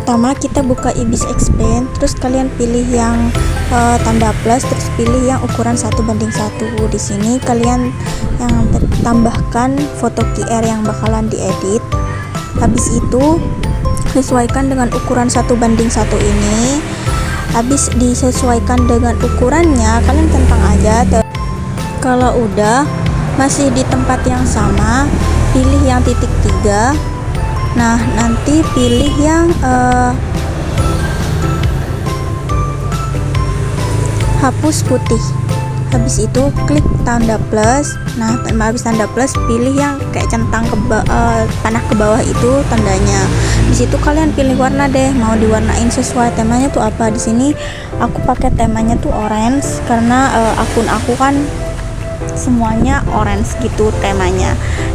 Pertama kita buka Ibis expand, terus kalian pilih yang tanda plus, terus pilih yang ukuran 1:1. Di sini kalian yang tambahkan foto QR yang bakalan diedit. Habis itu sesuaikan dengan ukuran 1:1 ini. Habis disesuaikan dengan ukurannya, kalian centang aja. Kalau udah masih di tempat yang sama, pilih yang titik 3. Nah, nanti pilih yang hapus putih. Habis itu klik tanda plus. Nah, habis tanda plus pilih yang kayak centang panah ke bawah itu tandanya. Di situ kalian pilih warna deh, mau diwarnain sesuai temanya tuh apa. Di sini aku pakai temanya tuh orange karena akun aku kan semuanya orange gitu temanya.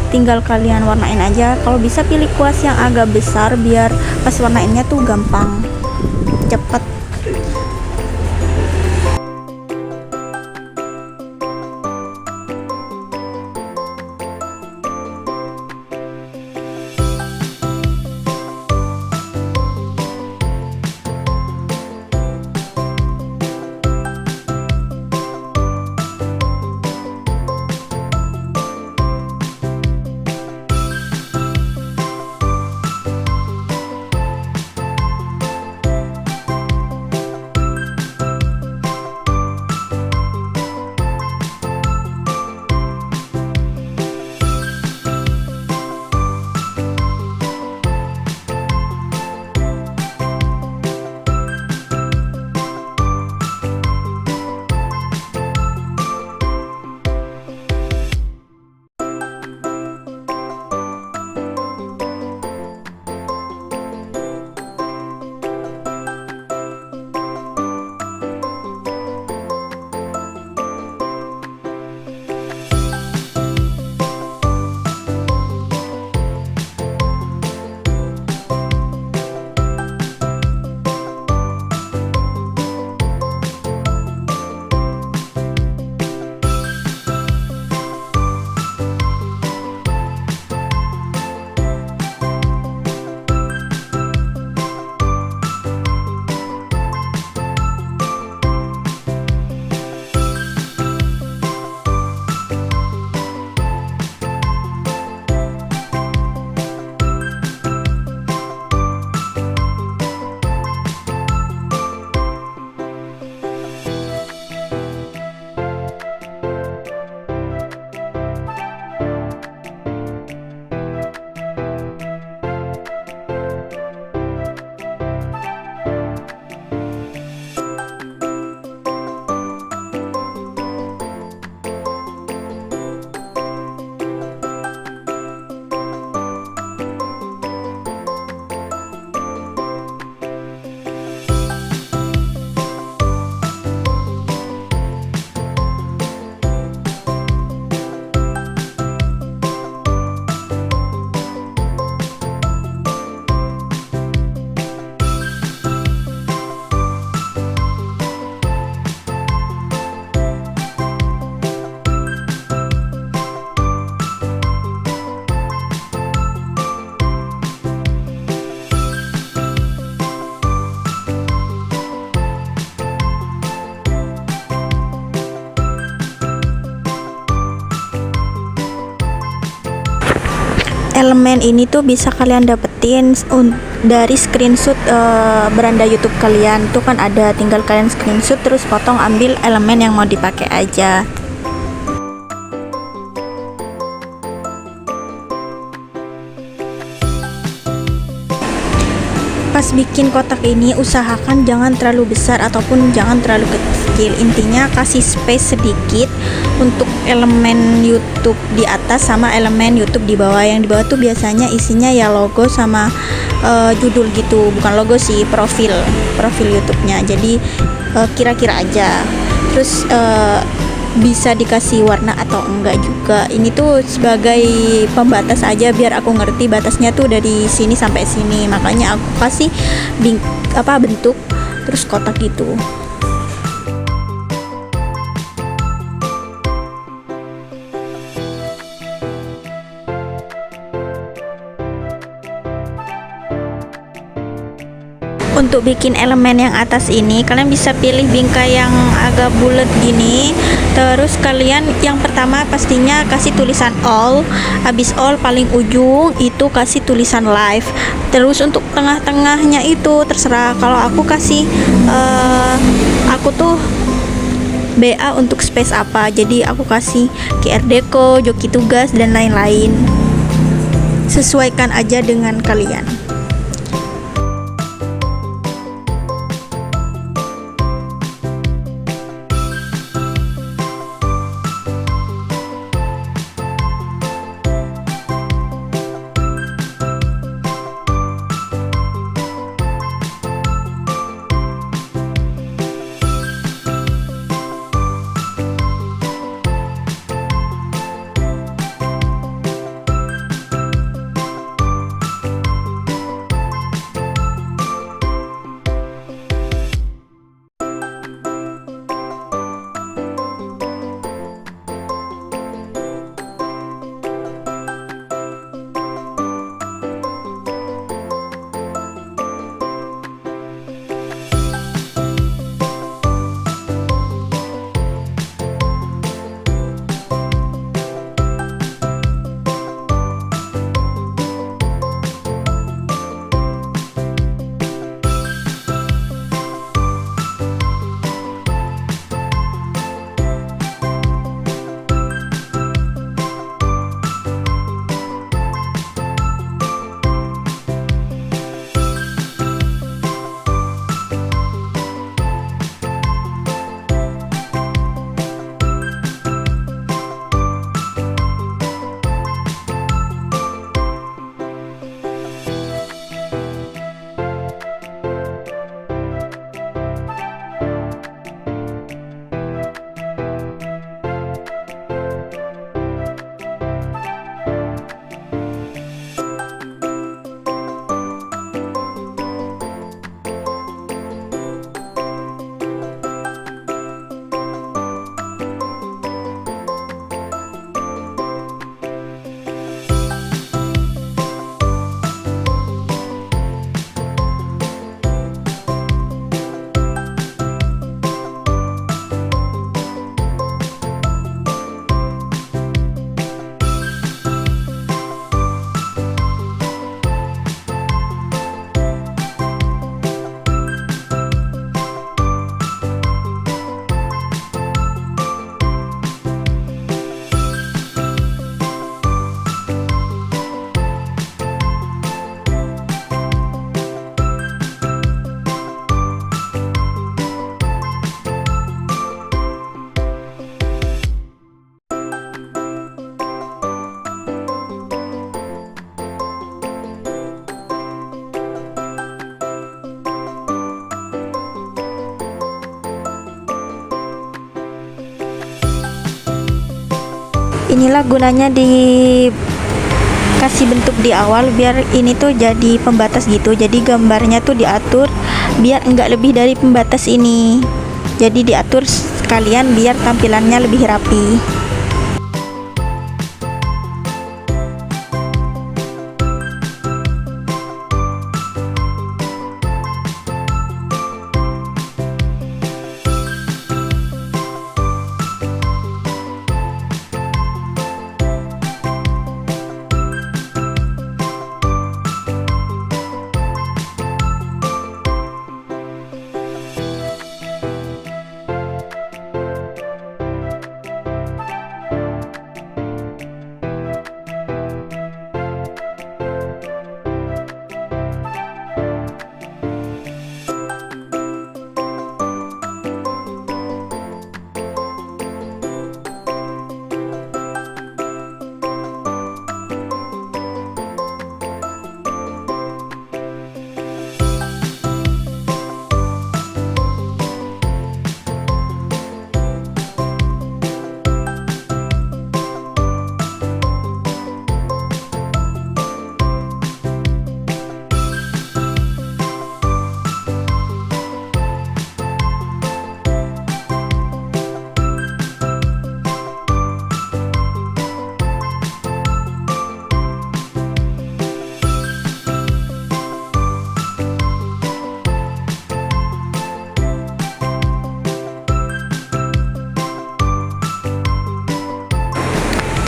Tinggal kalian warnain aja. Kalau bisa pilih kuas yang agak besar biar pas warnainnya tuh gampang, cepet. Elemen ini tuh bisa kalian dapetin dari screenshot beranda YouTube kalian. Tuh kan ada, tinggal kalian screenshot terus potong, ambil elemen yang mau dipakai aja. Pas bikin kotak ini usahakan jangan terlalu besar ataupun jangan terlalu kecil. Intinya kasih space sedikit untuk elemen YouTube di atas sama elemen YouTube di bawah. Yang di bawah tuh biasanya isinya ya logo sama judul gitu, bukan logo sih, profil YouTube-nya. Jadi kira-kira aja. Terus bisa dikasih warna atau enggak juga. Ini tuh sebagai pembatas aja biar aku ngerti batasnya tuh dari sini sampai sini. Makanya aku kasih bentuk terus kotak gitu. Untuk bikin elemen yang atas ini kalian bisa pilih bingkai yang agak bulat gini. Terus kalian yang pertama pastinya kasih tulisan all. Habis all paling ujung itu kasih tulisan live. Terus untuk tengah-tengahnya itu terserah. Kalau aku kasih aku tuh BA untuk space apa, jadi aku kasih QR Deco, joki tugas dan lain-lain. Sesuaikan aja dengan kalian. Inilah gunanya dikasih bentuk di awal, biar ini tuh jadi pembatas gitu. Jadi gambarnya tuh diatur biar enggak lebih dari pembatas ini. Jadi diatur sekalian biar tampilannya lebih rapi.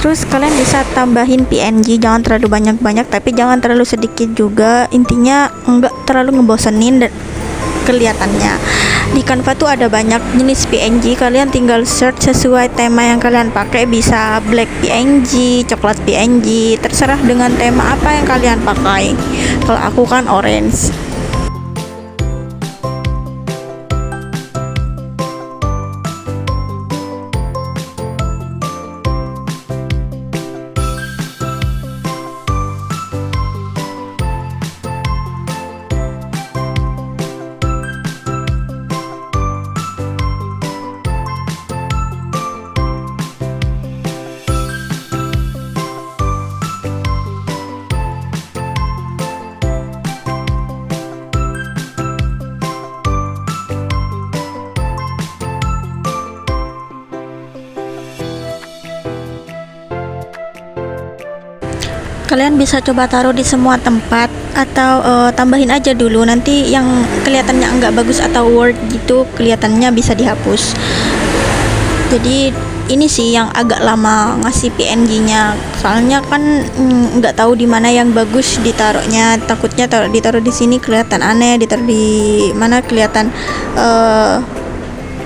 Terus kalian bisa tambahin PNG, jangan terlalu banyak-banyak tapi jangan terlalu sedikit juga, intinya enggak terlalu ngebosenin dan kelihatannya. Di Canva tuh ada banyak jenis PNG, kalian tinggal search sesuai tema yang kalian pakai, bisa black PNG, coklat PNG, terserah dengan tema apa yang kalian pakai. Kalau aku kan orange. Kalian bisa coba taruh di semua tempat atau tambahin aja dulu, nanti yang kelihatannya enggak bagus atau word gitu kelihatannya bisa dihapus. Jadi ini sih yang agak lama ngasih PNG-nya, soalnya kan nggak tahu di mana yang bagus ditaruhnya, takutnya ditaruh di sini kelihatan aneh, ditaruh di mana kelihatan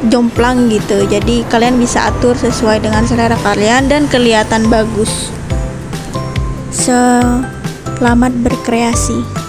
jomplang gitu. Jadi kalian bisa atur sesuai dengan selera kalian dan kelihatan bagus. Selamat berkreasi.